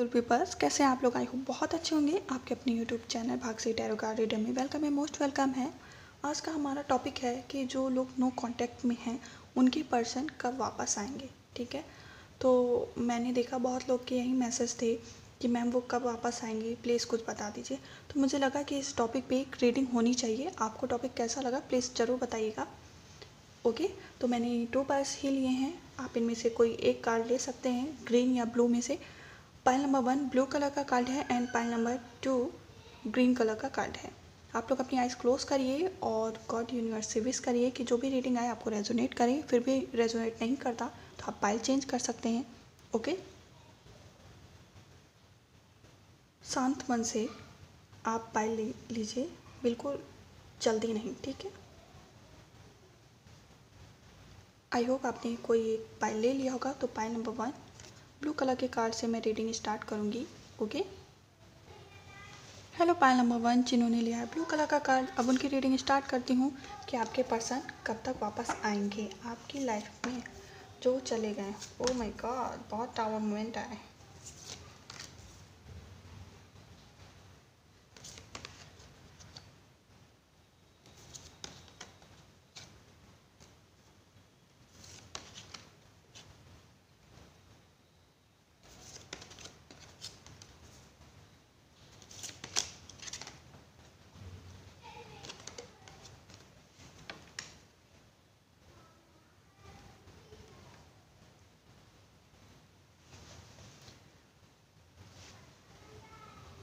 Beautiful peoples, कैसे हैं आप लोग? आई होप बहुत अच्छे होंगे। आपके अपने YouTube channel Bhagyashree tarot card reader में वेलकम है, मोस्ट वेलकम है। आज का हमारा टॉपिक है कि जो लोग नो कांटेक्ट में हैं उनके पर्सन कब वापस आएंगे। ठीक है, तो मैंने देखा बहुत लोग के यही मैसेज थे कि मैम वो कब वापस आएंगे, प्लीज़ कुछ बता दीजिए। तो मुझे लगा कि इस टॉपिक पे एक रीडिंग होनी चाहिए। आपको टॉपिक कैसा लगा प्लीज़ ज़रूर बताइएगा। ओके, तो मैंने 2 पाइल्स ही लिए हैं। आप इनमें से कोई एक कार्ड ले सकते हैं, ग्रीन या ब्लू में से। पाइल नंबर 1 ब्लू कलर का कार्ड है and pile number 2 green colour का कार्ड है। आप लोग अपनी आइज़ क्लोज करिए और गॉड यूनिवर्स से विश करिए कि जो भी रीडिंग आए आपको रेजोनेट करे। फिर भी रेजोनेट नहीं करता तो आप पाइल चेंज कर सकते हैं। ओके, शांत मन से आप पाइल ले लीजिए, बिल्कुल जल्दी नहीं। ठीक है, आई होप आपने कोई एक पाइल ले लिया होगा। तो पाइल नंबर 1 ब्लू कलर के कार्ड से मैं रीडिंग स्टार्ट करूँगी। ओके, हेलो पाइल नंबर 1 जिन्होंने लिया है ब्लू कलर का कार्ड, अब उनकी रीडिंग स्टार्ट करती हूँ कि आपके पर्सन कब तक वापस आएंगे आपकी लाइफ में जो चले गए। ओह माय गॉड, बहुत टावर मोमेंट आए।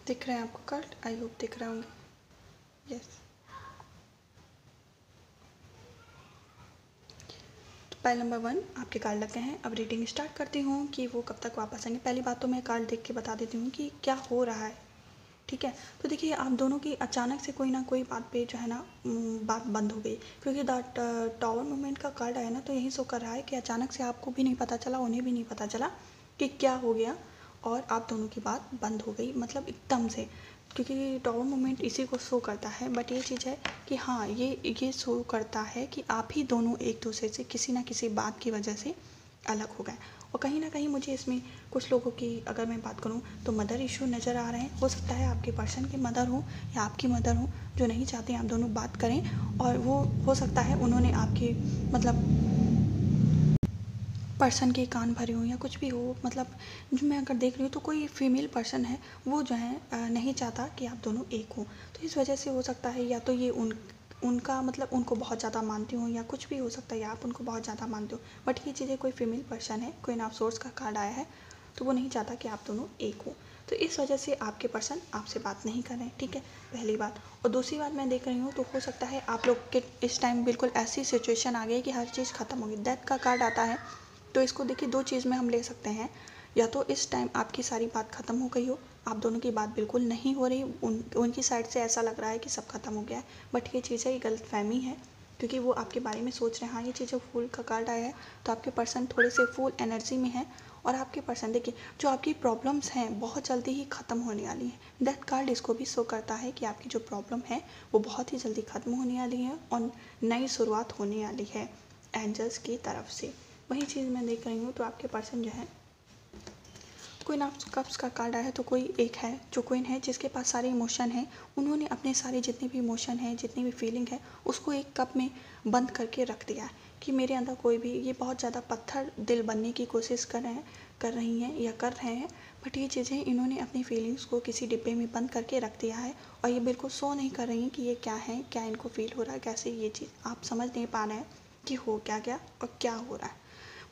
दिख रहे हैं आपको कार्ड? आई होप दिख रहे होंगे। यस, पाइल नंबर 1 आपके कार्ड लग गए हैं। अब रीडिंग स्टार्ट करती हूँ कि वो कब तक वापस आएंगे। पहली बात तो मैं कार्ड देख के बता देती हूँ कि क्या हो रहा है। ठीक है, तो देखिए आप दोनों की अचानक से कोई ना कोई बात पे जो है ना बात बंद हो गई, क्योंकि टावर मूवमेंट का कार्ड आया ना, तो यही शो कर रहा है कि अचानक से आपको भी नहीं पता चला, उन्हें भी नहीं पता चला कि क्या हो गया और आप दोनों की बात बंद हो गई, मतलब एकदम से। क्योंकि टावर मूवमेंट इसी को शो करता है। बट ये चीज़ है कि हाँ, ये शो करता है कि आप ही दोनों एक दूसरे से किसी ना किसी बात की वजह से अलग हो गए। और कहीं ना कहीं मुझे इसमें कुछ लोगों की अगर मैं बात करूं तो मदर इशू नज़र आ रहे हैं। हो सकता है आपके पर्सन की मदर हो या आपकी मदर हो जो नहीं चाहते आप दोनों बात करें, और वो हो सकता है उन्होंने आपके मतलब पर्सन के कान भरे हो या कुछ भी हो। मतलब जो मैं अगर देख रही हूँ तो कोई फीमेल पर्सन है, वो जो है नहीं चाहता कि आप दोनों एक हो। तो इस वजह से हो सकता है या तो ये उनका मतलब उनको बहुत ज़्यादा मानती हूँ, या कुछ भी हो सकता है, या आप उनको बहुत ज़्यादा मानते हो। बट ये चीज़ें कोई फीमेल पर्सन है, कोई ऑफ सोर्स का कार्ड आया है, तो वो नहीं चाहता कि आप दोनों एक हो। तो इस वजह से आपके पर्सन आपसे बात नहीं कर रहे हैं। ठीक है, पहली बात। और दूसरी बात मैं देख रही हूँ तो हो सकता है आप लोग के इस टाइम बिल्कुल ऐसी सिचुएशन आ गई कि हर चीज़ ख़त्म होगी। डेथ का कार्ड आता है, तो इसको देखिए 2 चीज़ में हम ले सकते हैं। या तो इस टाइम आपकी सारी बात ख़त्म हो गई हो, आप दोनों की बात बिल्कुल नहीं हो रही, उनकी साइड से ऐसा लग रहा है कि सब खत्म हो गया है। बट ये चीज़ है, ये गलतफहमी है, क्योंकि वो आपके बारे में सोच रहे हैं। हाँ, ये चीज़ें फूल का कार्ड आया है, तो आपके पर्सन थोड़े से फुल एनर्जी में है। और आपके पर्सन देखिए जो आपकी प्रॉब्लम्स हैं बहुत जल्दी ही ख़त्म होने वाली हैं। डेथ कार्ड इसको भी शो करता है कि आपकी जो प्रॉब्लम है वो बहुत ही जल्दी ख़त्म होने वाली है और नई शुरुआत होने वाली है एंजल्स की तरफ से। वही चीज़ मैं देख रही हूँ। तो आपके पर्सन जो है, क्वीन ऑफ कप्स का कार्ड आया है, तो कोई एक है जो क्वीन है जिसके पास सारे इमोशन हैं। उन्होंने अपने सारे जितने भी इमोशन हैं, जितनी भी फीलिंग है, उसको एक कप में बंद करके रख दिया है कि मेरे अंदर कोई भी, ये बहुत ज़्यादा पत्थर दिल बनने की कोशिश कर रही हैं या कर रहे हैं। बट ये चीज़ें इन्होंने अपनी फीलिंग्स को किसी डिब्बे में बंद करके रख दिया है, और ये बिल्कुल शो नहीं कर रही हैं कि ये क्या है, क्या इनको फील हो रहा है, कैसे ये चीज़ आप समझ नहीं पा रहे हैं कि हो क्या गया और क्या हो रहा है।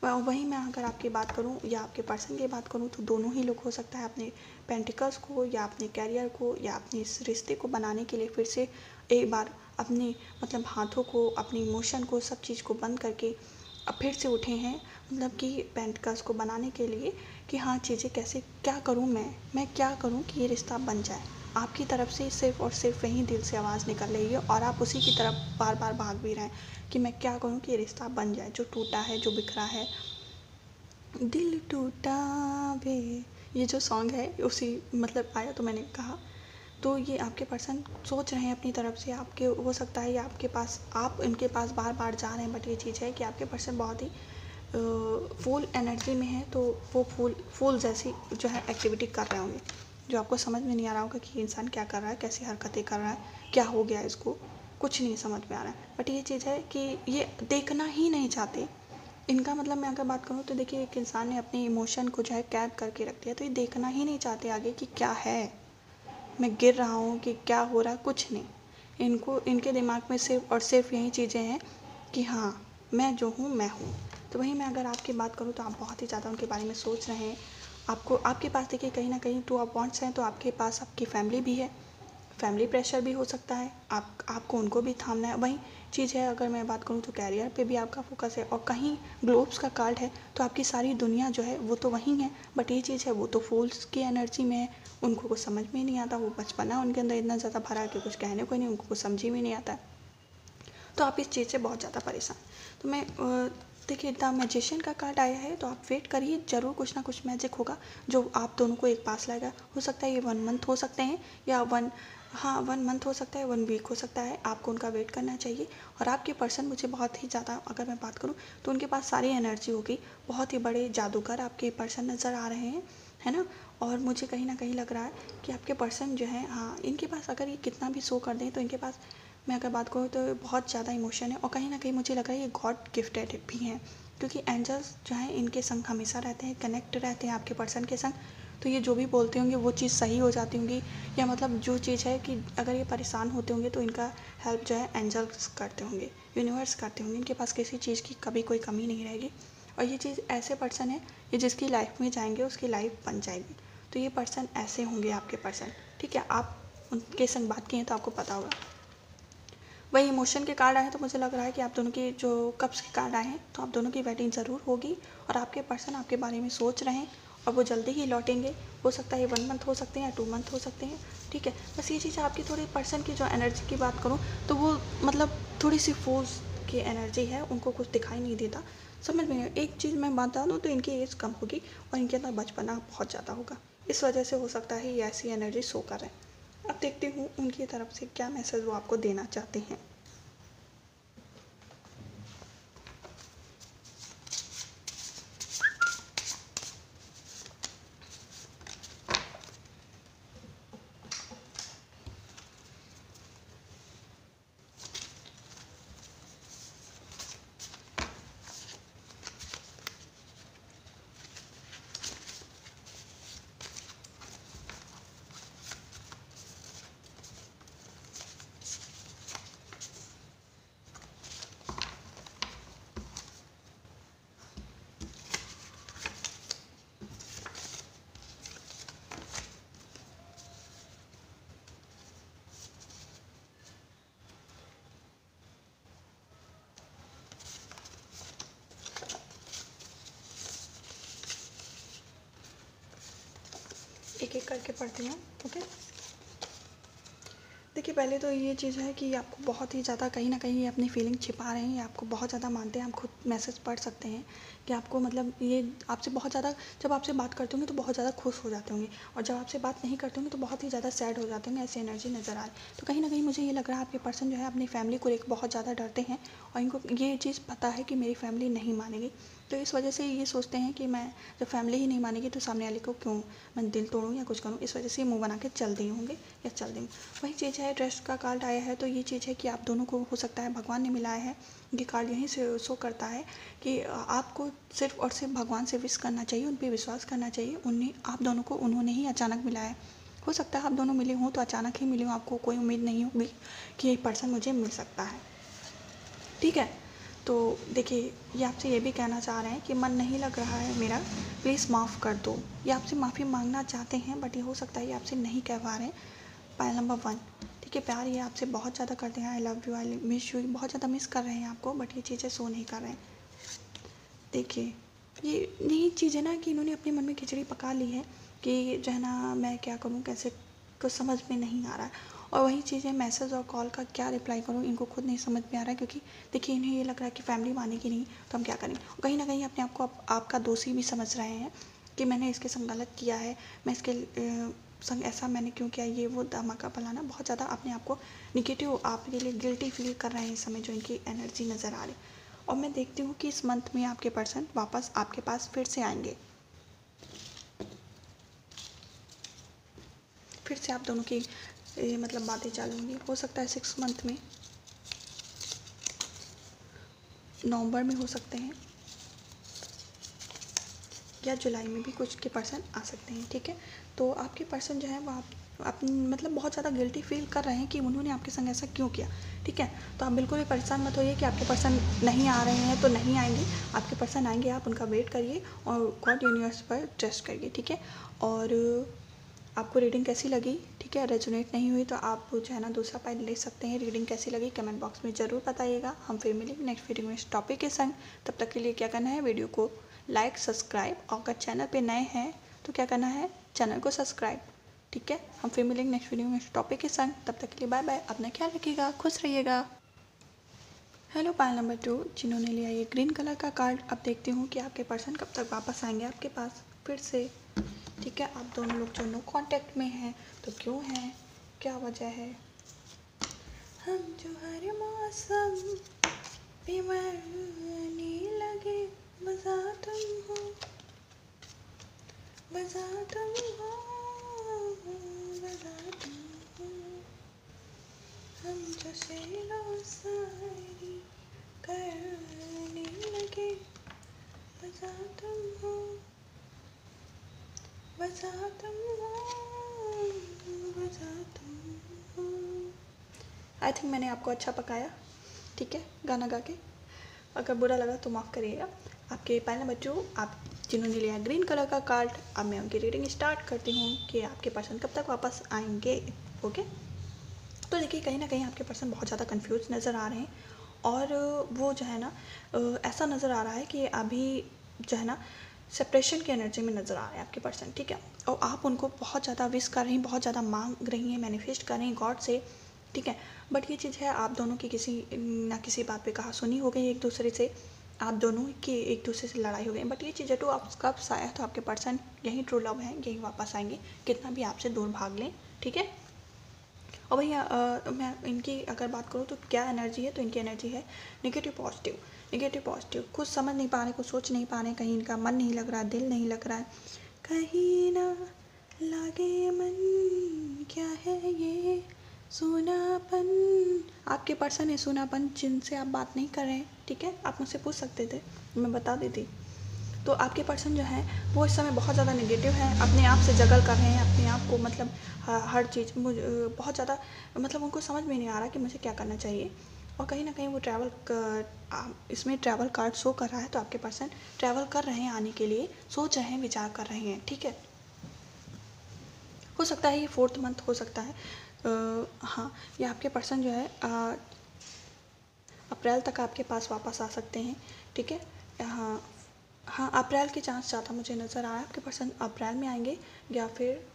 वहीं मैं अगर आपकी बात करूं या आपके पर्सन की बात करूं तो दोनों ही लोग हो सकता है अपने पेंटिकल्स को या अपने कैरियर को या अपने इस रिश्ते को बनाने के लिए फिर से एक बार अपने मतलब हाथों को, अपने इमोशन को, सब चीज़ को बंद करके अब फिर से उठे हैं। मतलब कि पेंटिकल्स को बनाने के लिए कि हाँ, चीज़ें कैसे, क्या करूँ मैं क्या करूँ कि ये रिश्ता बन जाए। आपकी तरफ से सिर्फ और सिर्फ वहीं दिल से आवाज़ निकल रही है और आप उसी की तरफ बार बार भाग भी रहे हैं कि मैं क्या करूँ कि ये रिश्ता बन जाए, जो टूटा है, जो बिखरा है। दिल टूटा वे, ये जो सॉन्ग है उसी मतलब आया तो मैंने कहा। तो ये आपके पर्सन सोच रहे हैं अपनी तरफ से आपके, हो सकता है ये आपके पास, आप इनके पास बार बार जा रहे हैं। बट ये चीज़ है कि आपके पर्सन बहुत ही फुल एनर्जी में है तो वो फूल जैसी जो है एक्टिविटी कर रहे होंगे, जो आपको समझ में नहीं आ रहा होगा कि इंसान क्या कर रहा है, कैसी हरकतें कर रहा है, क्या हो गया इसको, कुछ नहीं समझ में आ रहा है। बट ये चीज़ है कि ये देखना ही नहीं चाहते। इनका मतलब मैं अगर बात करूँ तो देखिए, एक इंसान ने अपने इमोशन को जो है कैद करके रख दिया, तो ये देखना ही नहीं चाहते आगे कि क्या है, मैं गिर रहा हूँ कि क्या हो रहा है, कुछ नहीं। इनको इनके दिमाग में सिर्फ और सिर्फ यही चीज़ें हैं कि हाँ, मैं जो हूँ मैं हूँ। तो वहीं मैं अगर आपकी बात करूँ तो आप बहुत ही ज़्यादा उनके बारे में सोच रहे हैं। आपको आपके पास देखिए कहीं ना कहीं टू ऑफ वांट्स हैं, तो आपके पास आपकी फैमिली भी है, फैमिली प्रेशर भी हो सकता है, आपको उनको भी थामना है। वही चीज़ है, अगर मैं बात करूँ तो कैरियर पे भी आपका फोकस है, और कहीं ग्लोब्स का कार्ड है तो आपकी सारी दुनिया जो है वो तो वहीं है, बट ये चीज़ है वो तो फूल्स की एनर्जी में है। उनको कुछ समझ में ही नहीं आता, वो बचपना उनके अंदर इतना ज़्यादा भरा है कि कुछ कहने को नहीं, उनको कुछ समझ में नहीं आता। तो आप इस चीज़ से बहुत ज़्यादा परेशान। तो मैं देखिए, द मैजिशियन का कार्ड आया है, तो आप वेट करिए, ज़रूर कुछ ना कुछ मैजिक होगा जो आप दोनों को एक पास लाएगा। हो सकता है ये 1 मंथ हो सकते हैं, या 1 मंथ हो सकता है, 1 वीक हो सकता है, आपको उनका वेट करना चाहिए। और आपके पर्सन मुझे बहुत ही ज़्यादा, अगर मैं बात करूँ तो उनके पास सारी एनर्जी होगी, बहुत ही बड़े जादूगर आपके पर्सन नज़र आ रहे हैं, है ना। और मुझे कहीं ना कहीं लग रहा है कि आपके पर्सन जो है, हाँ, इनके पास अगर ये कितना भी शो कर दें तो इनके पास, मैं अगर बात करूँ तो बहुत ज़्यादा इमोशन है, और कहीं ना कहीं मुझे लग रहा है ये गॉड गिफ्टेड भी हैं, क्योंकि एंजल्स जो हैं इनके संग हमेशा रहते हैं, कनेक्ट रहते हैं आपके पर्सन के संग। तो ये जो भी बोलते होंगे वो चीज़ सही हो जाती होंगी, या मतलब जो चीज़ है कि अगर ये परेशान होते होंगे तो इनका हेल्प जो है एंजल्स करते होंगे, यूनिवर्स करते होंगे, इनके पास किसी चीज़ की कभी कोई कमी नहीं रहेगी। और ये चीज़ ऐसे पर्सन है, ये जिसकी लाइफ में जाएंगे उसकी लाइफ बन जाएगी। तो ये पर्सन ऐसे होंगे आपके पर्सन, ठीक है। आप उनके संग बात किए तो आपको पता होगा। वही इमोशन के कार्ड आए हैं, तो मुझे लग रहा है कि आप दोनों के जो कप्स के कार्ड आए हैं, तो आप दोनों की वेडिंग ज़रूर होगी, और आपके पर्सन आपके बारे में सोच रहे हैं, और वो जल्दी ही लौटेंगे। हो सकता है 1 मंथ हो सकते हैं या 2 मंथ हो सकते हैं, ठीक है। बस ये चीज़ आपकी थोड़ी पर्सन की जो एनर्जी की बात करूँ तो वो मतलब थोड़ी सी फोर्स की एनर्जी है, उनको कुछ दिखाई नहीं देता, समझ में नहीं। एक चीज़ मैं बता दूँ तो इनकी एज कम होगी और इनके अंदर बचपना बहुत ज़्यादा होगा, इस वजह से हो सकता है ये ऐसी एनर्जी शो कर रहे हैं। अब देखती हूँ उनकी तरफ से क्या मैसेज वो आपको देना चाहते हैं। एक एक करके पढ़ती हूँ, ओके। देखिए, पहले तो ये चीज़ है कि आपको बहुत ही ज़्यादा कहीं न कहीं ये अपनी फीलिंग छिपा रहे हैं, ये आपको बहुत ज़्यादा मानते हैं। आप खुद मैसेज पढ़ सकते हैं कि आपको मतलब ये आपसे बहुत ज़्यादा, जब आपसे बात करते होंगे तो बहुत ज़्यादा खुश हो जाते होंगे, और जब आपसे बात नहीं करते होंगे तो बहुत ही ज़्यादा सैड हो जाते होंगे, ऐसी एनर्जी नज़र आ रही है। तो कहीं न कहीं मुझे ये लग रहा है आपके पर्सन जो है अपनी फैमिली को लेकर बहुत ज़्यादा डरते हैं, और इनको ये चीज़ पता है कि मेरी फैमिली नहीं मानेगी। तो इस वजह से ये सोचते हैं कि मैं, जब फैमिली ही नहीं मानेगी तो सामने वाले को क्यों मैं दिल तोड़ूँ या कुछ करूँ, इस वजह से ये मुँह बना के चल दिए होंगे या चल देंगे। वही चीज़ है, ट्रस्ट का कार्ड आया है, तो ये चीज़ है कि आप दोनों को हो सकता है भगवान ने मिलाया है। ये कार्ड यहीं से शो करता है कि आपको सिर्फ और सिर्फ भगवान से विश करना चाहिए, उन पर विश्वास करना चाहिए। उन्हें, आप दोनों को उन्होंने ही अचानक मिलाया है। हो सकता है आप दोनों मिले हों तो अचानक ही मिले हों, आपको कोई उम्मीद नहीं होगी कि ये पर्सन मुझे मिल सकता है, ठीक है। तो देखिए, ये आपसे ये भी कहना चाह रहे हैं कि मन नहीं लग रहा है मेरा, प्लीज़ माफ़ कर दो। ये आपसे माफ़ी मांगना चाहते हैं, बट ये हो सकता है ये आपसे नहीं कह पा रहे हैं। पायल नंबर 1, ठीक है। प्यार ये आपसे बहुत ज़्यादा करते हैं, I love you, I miss you, बहुत ज़्यादा मिस कर रहे हैं आपको, बट ये चीज़ें शो नहीं कर रहे हैं। देखिए, ये यही चीज़ है ना कि इन्होंने अपने मन में खिचड़ी पका ली है कि जो है ना, मैं क्या करूँ, कैसे, कुछ समझ में नहीं आ रहा है। और वही चीज़ है, मैसेज और कॉल का क्या रिप्लाई करूँ, इनको खुद नहीं समझ में आ रहा है, क्योंकि देखिए इन्हें ये लग रहा है कि फैमिली मानेगी नहीं तो हम क्या करेंगे। कहीं ना कहीं अपने आप को आपका दोषी भी समझ रहे हैं कि मैंने इसके संग गलत किया है, मैं इसके संग ऐसा मैंने क्यों किया, ये वो धमाका फलाना, बहुत ज़्यादा अपने आप को निगेटिव आपके लिए गिल्टी फील कर रहे हैं इस समय, जो इनकी एनर्जी नज़र आ रही है। और मैं देखती हूँ कि इस मंथ में आपके पर्सन वापस आपके पास फिर से आएंगे, फिर से आप दोनों की मतलब बातें चालू होंगी। हो सकता है 6 मंथ में, नवंबर में हो सकते हैं, या जुलाई में भी कुछ के पर्सन आ सकते हैं। ठीक है, तो आपके पर्सन जो है वो आप मतलब बहुत ज़्यादा गिल्टी फील कर रहे हैं कि उन्होंने आपके संग ऐसा क्यों किया। ठीक है, तो आप बिल्कुल भी परेशान मत होइए कि आपके पर्सन नहीं आ रहे हैं तो नहीं आएंगे, आपके पर्सन आएंगे, आप उनका वेट करिए और गॉड यूनिवर्स पर ट्रस्ट करिए। ठीक है, और आपको रीडिंग कैसी लगी, ठीक है, रेजोनेट नहीं हुई तो आप जो है ना दूसरा पाइल ले सकते हैं। रीडिंग कैसी लगी कमेंट बॉक्स में ज़रूर बताइएगा। हम फिर मिलेंगे नेक्स्ट वीडियो में इस टॉपिक के संग। तब तक के लिए क्या करना है, वीडियो को लाइक सब्सक्राइब, और अगर चैनल पे नए हैं तो क्या करना है, चैनल को सब्सक्राइब। ठीक है, हम फिर मिलेंगे नेक्स्ट वीडियो में इस टॉपिक के संग। तब तक के लिए बाय बाय, अपना ख्याल रखिएगा, खुश रहिएगा। हेलो पाइल नंबर 2, जिन्होंने लिया ये ग्रीन कलर का कार्ड, अब देखती हूँ कि आपके पर्सन कब तक वापस आएंगे आपके पास फिर से। ठीक है, आप दोनों लोग जो नो कांटेक्ट में हैं तो क्यों हैं, क्या वजह है। हम जो हर मौसम पे मरने लगे, बजा तुम हो, बजा तुम हो, बजा तुम हो। हम जो शेरो शायरी करने लगे, बजा तुम हो, बजा तुम हो, बजा तुम हो। आई थिंक मैंने आपको अच्छा पकाया, ठीक है, गाना गा के। अगर बुरा लगा तो माफ़ करिएगा। आपके पहले बच्चों, आप जिन्होंने लिया ग्रीन कलर का कार्ड, अब मैं उनकी रीडिंग स्टार्ट करती हूँ कि आपके पर्सन कब तक वापस आएंगे। ओके, तो देखिए कहीं ना कहीं आपके पर्सन बहुत ज़्यादा कंफ्यूज नज़र आ रहे हैं, और वो जो है ना ऐसा नज़र आ रहा है कि अभी जो है ना सेपरेशन की एनर्जी में नज़र आ रहे हैं आपके पर्सन। ठीक है, और आप उनको बहुत ज़्यादा विश कर रही हैं, बहुत ज़्यादा मांग रही हैं, मैनिफेस्ट कर रही हैं गॉड से। ठीक है, बट ये चीज़ है आप दोनों की किसी ना किसी बात पे कहा सुनी हो गई एक दूसरे से, आप दोनों की एक दूसरे से लड़ाई हो गई। बट ये चीज़ है तो आप कब आया तो आपके पर्सन यही ट्रू लव है, यही वापस आएंगे, कितना भी आपसे दूर भाग लें। ठीक है, और भैया मैं इनकी अगर बात करूँ तो क्या एनर्जी है, तो इनकी एनर्जी है नेगेटिव पॉजिटिव, नेगेटिव पॉजिटिव। कुछ समझ नहीं पा रहे, कुछ सोच नहीं पा रहे, कहीं इनका मन नहीं लग रहा, दिल नहीं लग रहा है, कहीं ना लगे मन, क्या है ये सूनापन। आपके पर्सन है सूनापन, जिनसे आप बात नहीं कर रहे हैं। ठीक है, आप मुझसे पूछ सकते थे, मैं बता देती। तो आपके पर्सन जो है वो इस समय बहुत ज़्यादा नेगेटिव है, अपने आप से जगल कर रहे हैं, अपने आप को मतलब हर चीज़ मुझे बहुत ज़्यादा मतलब उनको समझ में नहीं आ रहा कि मुझे क्या करना चाहिए। और कहीं ना कहीं वो इसमें ट्रैवल कार्ड शो कर रहा है, तो आपके पर्सन ट्रैवल कर रहे हैं आने के लिए, सोच रहे हैं, विचार कर रहे हैं। ठीक है, हो सकता है ये 4th मंथ हो सकता है। हाँ, ये आपके पर्सन जो है अप्रैल तक आपके पास वापस आ सकते हैं। ठीक है, हाँ हाँ, अप्रैल के चांस ज़्यादा मुझे नज़र आया, आपके पर्सन अप्रैल में आएंगे, या फिर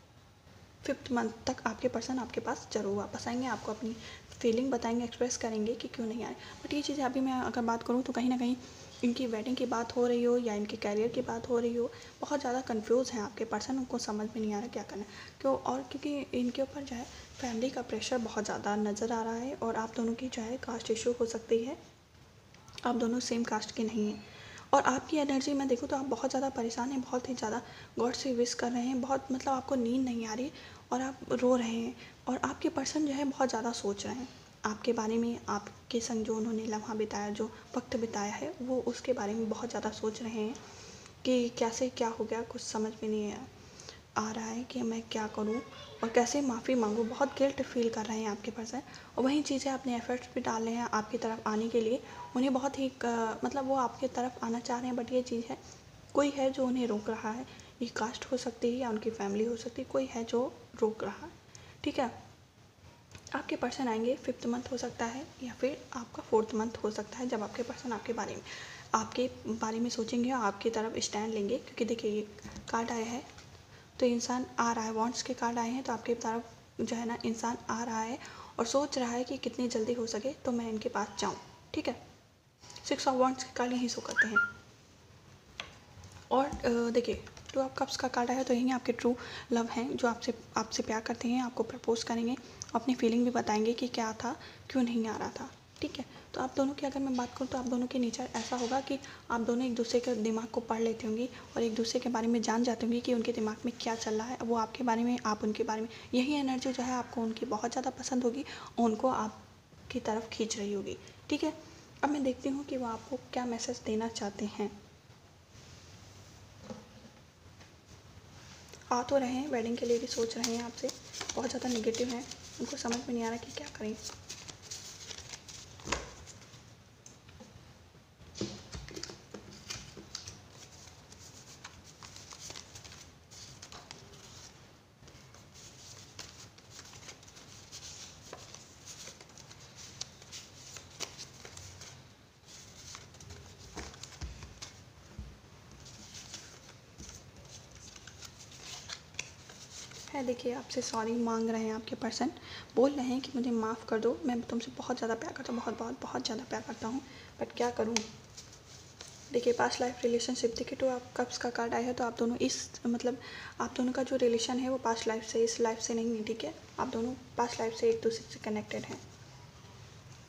5th मंथ तक आपके पर्सन आपके पास ज़रूर वापस आएंगे, आपको अपनी फीलिंग बताएंगे, एक्सप्रेस करेंगे कि क्यों नहीं आए। बट ये चीज़ अभी मैं अगर बात करूँ तो कहीं ना कहीं इनकी वेडिंग की बात हो रही हो या इनके कैरियर की बात हो रही हो, बहुत ज़्यादा कंफ्यूज हैं आपके पर्सन, उनको समझ में नहीं आ रहा क्या करना है क्यों। और क्योंकि इनके ऊपर जो है फैमिली का प्रेशर बहुत ज़्यादा नज़र आ रहा है, और आप दोनों की जो है कास्ट इशू हो सकती है, आप दोनों सेम कास्ट के नहीं हैं। और आपकी एनर्जी मैं देखूँ तो आप बहुत ज़्यादा परेशान हैं, बहुत ही ज़्यादा गॉड से विश कर रहे हैं, बहुत मतलब आपको नींद नहीं आ रही और आप रो रहे हैं। और आपके पर्सन जो है बहुत ज़्यादा सोच रहे हैं आपके बारे में, आपके संग जो उन्होंने लम्हा बिताया, जो वक्त बिताया है, वो उसके बारे में बहुत ज़्यादा सोच रहे हैं कि कैसे क्या हो गया, कुछ समझ में नहीं आ रहा है कि मैं क्या करूं और कैसे माफ़ी मांगूं। बहुत गिल्ट फील कर रहे हैं आपके पर्सन, और वही चीज़ें अपने एफर्ट्स भी डाल रहे हैं आपकी तरफ आने के लिए। उन्हें बहुत ही मतलब वो आपकी तरफ आना चाह रहे हैं, बट ये चीज़ है कोई है जो उन्हें रोक रहा है। ये कास्ट हो सकती है या उनकी फैमिली हो सकती है, कोई है जो रोक रहा है। ठीक है, आपके पर्सन आएंगे 5th मंथ हो सकता है, या फिर आपका 4th मंथ हो सकता है, जब आपके पर्सन आपके बारे में सोचेंगे और आपकी तरफ स्टैंड लेंगे। क्योंकि देखिए ये कार्ड आया है तो इंसान आ रहा है, वॉन्ट्स के कार्ड आए हैं तो आपके तरफ जो है ना इंसान आ रहा है और सोच रहा है कि कितनी जल्दी हो सके तो मैं इनके पास जाऊँ। ठीक है, 6 ऑफ वॉन्ट्स के कार्ड यहीं शो करते हैं। और देखिए 2 ऑफ कप्स का कार्ड आया तो यही आपके ट्रू लव हैं, जो आपसे प्यार करते हैं, आपको प्रपोज करेंगे, अपनी फीलिंग भी बताएंगे कि क्या था, क्यों नहीं आ रहा था। ठीक है। तो आप दोनों की अगर मैं बात करूँ तो आप दोनों के नेचर ऐसा होगा कि आप दोनों एक दूसरे के दिमाग को पढ़ लेते होंगे और एक दूसरे के बारे में जान जाते होंगे कि उनके दिमाग में क्या चल रहा है, वो आपके बारे में, आप उनके बारे में। यही एनर्जी जो है आपको उनकी बहुत ज़्यादा पसंद होगी, उनको आपकी तरफ खींच रही होगी। ठीक है, अब मैं देखती हूँ कि वो आपको क्या मैसेज देना चाहते हैं। आ तो रहे हैं, वेडिंग के लिए भी सोच रहे हैं आपसे, बहुत ज़्यादा नेगेटिव हैं, उनको समझ में नहीं आ रहा कि क्या करें। है, देखिए आपसे सॉरी मांग रहे हैं आपके पर्सन, बोल रहे हैं कि मुझे माफ़ कर दो, मैं तुमसे बहुत ज़्यादा प्यार करता हूँ, बहुत बहुत बहुत ज़्यादा प्यार करता हूँ, बट क्या करूँ। देखिए पास्ट लाइफ रिलेशनशिप, देखिए तो आप कब्ज़ का कार्ड आया है, तो आप दोनों इस मतलब आप दोनों का जो रिलेशन है वो पास्ट लाइफ से, इस लाइफ से नहीं है। ठीक है, आप दोनों पास्ट लाइफ से एक दूसरे से कनेक्टेड हैं।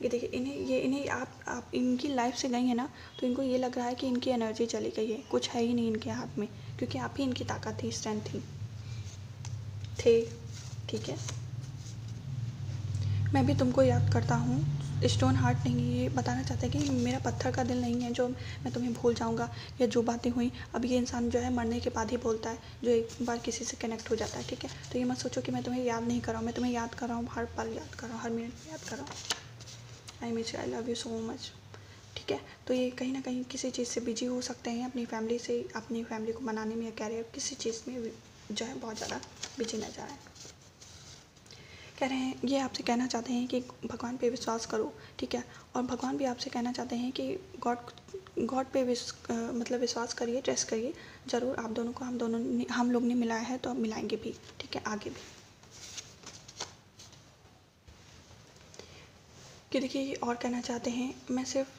ये देखिए इन्हें आप इनकी लाइफ से गई हैं ना, तो इनको ये लग रहा है कि इनकी एनर्जी चली गई है, कुछ है ही नहीं इनके हाथ में, क्योंकि आप ही इनकी ताकत थी, स्ट्रेंथ थी थे। ठीक है, मैं भी तुमको याद करता हूँ, स्टोन हार्ट नहीं, ये बताना चाहते हैं कि मेरा पत्थर का दिल नहीं है जो मैं तुम्हें भूल जाऊँगा, या जो बातें हुई। अब ये इंसान जो है मरने के बाद ही बोलता है, जो एक बार किसी से कनेक्ट हो जाता है। ठीक है, तो ये मत सोचो कि मैं तुम्हें याद नहीं कर रहा हूँ, मैं तुम्हें याद कर रहा हूँ, हर पल याद कर रहा हूँ, हर मिनट याद कर रहा हूँ। I miss, I love you so much. ठीक है, तो ये कहीं ना कहीं किसी चीज़ से बिजी हो सकते हैं, अपनी फैमिली से, अपनी फैमिली को मनाने में या कैरियर किसी चीज़ में जो है बहुत ज़्यादा बिजी नजर आए। कह रहे हैं, ये आपसे कहना चाहते हैं कि भगवान पे विश्वास करो। ठीक है, और भगवान भी आपसे कहना चाहते हैं कि गॉड पे मतलब विश्वास करिए, ट्रस्ट करिए, ज़रूर आप दोनों को हम लोग ने मिलाया है, तो अब मिलाएंगे भी। ठीक है, आगे भी। कि देखिए ये और कहना चाहते हैं, मैं सिर्फ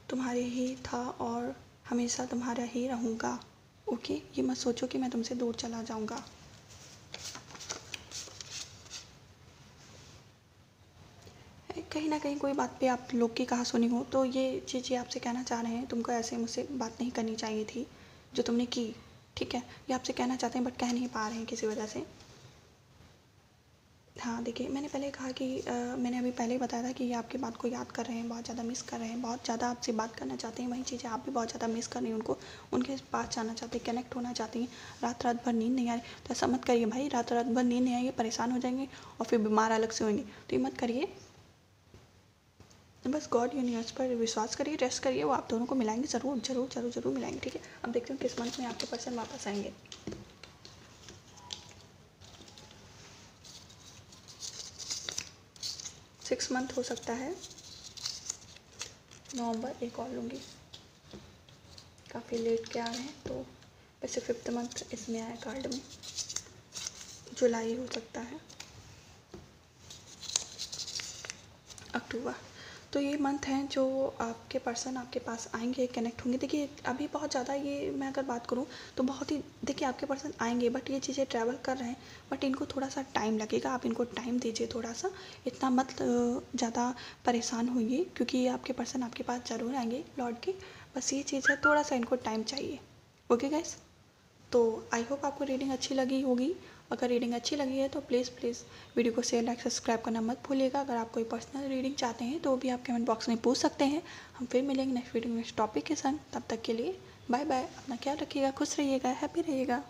तुम्हारे ही था और हमेशा तुम्हारा ही रहूँगा। ओके, ये मत सोचो कि मैं तुमसे दूर चला जाऊँगा। कहीं ना कहीं कोई बात पे आप लोग की कहा सुनी हो, तो ये चीज़ें आपसे कहना चाह रहे हैं, तुमको ऐसे मुझसे बात नहीं करनी चाहिए थी जो तुमने की। ठीक है, ये आपसे कहना चाहते हैं, बट कह नहीं पा रहे हैं किसी वजह से। हाँ, देखिए मैंने पहले कहा कि मैंने अभी पहले ही बताया था कि ये आपकी बात को याद कर रहे हैं, बहुत ज़्यादा मिस कर रहे हैं, बहुत ज़्यादा आपसे बात करना चाहते हैं, वही चीज़ें आप भी बहुत ज़्यादा मिस कर रही हैं उनको, उनके पास जाना चाहते हैं, कनेक्ट होना चाहती हैं। रात रात भर नींद नहीं आ रही, तो ऐसा मत करिए भाई, रात रात भर नींद नहीं आएगी, परेशान हो जाएंगे और फिर बीमार अलग से होंगे, तो ये मत करिए। बस गॉड यूनिवर्स पर विश्वास करिए, रेस्ट करिए, वो आप दोनों को मिलाएंगे, ज़रूर ज़रूर ज़रूर ज़रूर मिलाएंगे। ठीक है, अब देखते हैं किस मंथ में आपके पर्सन वापस आएंगे। 6 मंथ हो सकता है, नवंबर एक और लूँगी, काफ़ी लेट के आ रहे हैं, तो वैसे 5th मंथ इसमें आया कार्ड में, जुलाई हो सकता है, अक्टूबर। तो ये मंथ हैं जो आपके पर्सन आपके पास आएंगे, कनेक्ट होंगे। देखिए अभी बहुत ज़्यादा, ये मैं अगर बात करूँ तो बहुत ही, देखिए आपके पर्सन आएंगे, बट ये चीज़ें ट्रैवल कर रहे हैं, बट इनको थोड़ा सा टाइम लगेगा, आप इनको टाइम दीजिए थोड़ा सा, इतना मत ज़्यादा परेशान होइए, क्योंकि ये आपके पर्सन आपके पास ज़रूर आएंगे लौट के, बस ये चीज़ है, थोड़ा सा इनको टाइम चाहिए। ओके गाइस, तो आई होप आपको रीडिंग अच्छी लगी होगी। अगर रीडिंग अच्छी लगी है तो प्लीज़ वीडियो को शेयर, लाइक, सब्सक्राइब करना मत भूलिएगा। अगर आप कोई पर्सनल रीडिंग चाहते हैं तो भी आप कमेंट बॉक्स में पूछ सकते हैं। हम फिर मिलेंगे नेक्स्ट वीडियो, नेक्स्ट टॉपिक के संग। तब तक के लिए बाय बाय, अपना ख्याल रखिएगा, खुश रहिएगा, हैप्पी रहिएगा।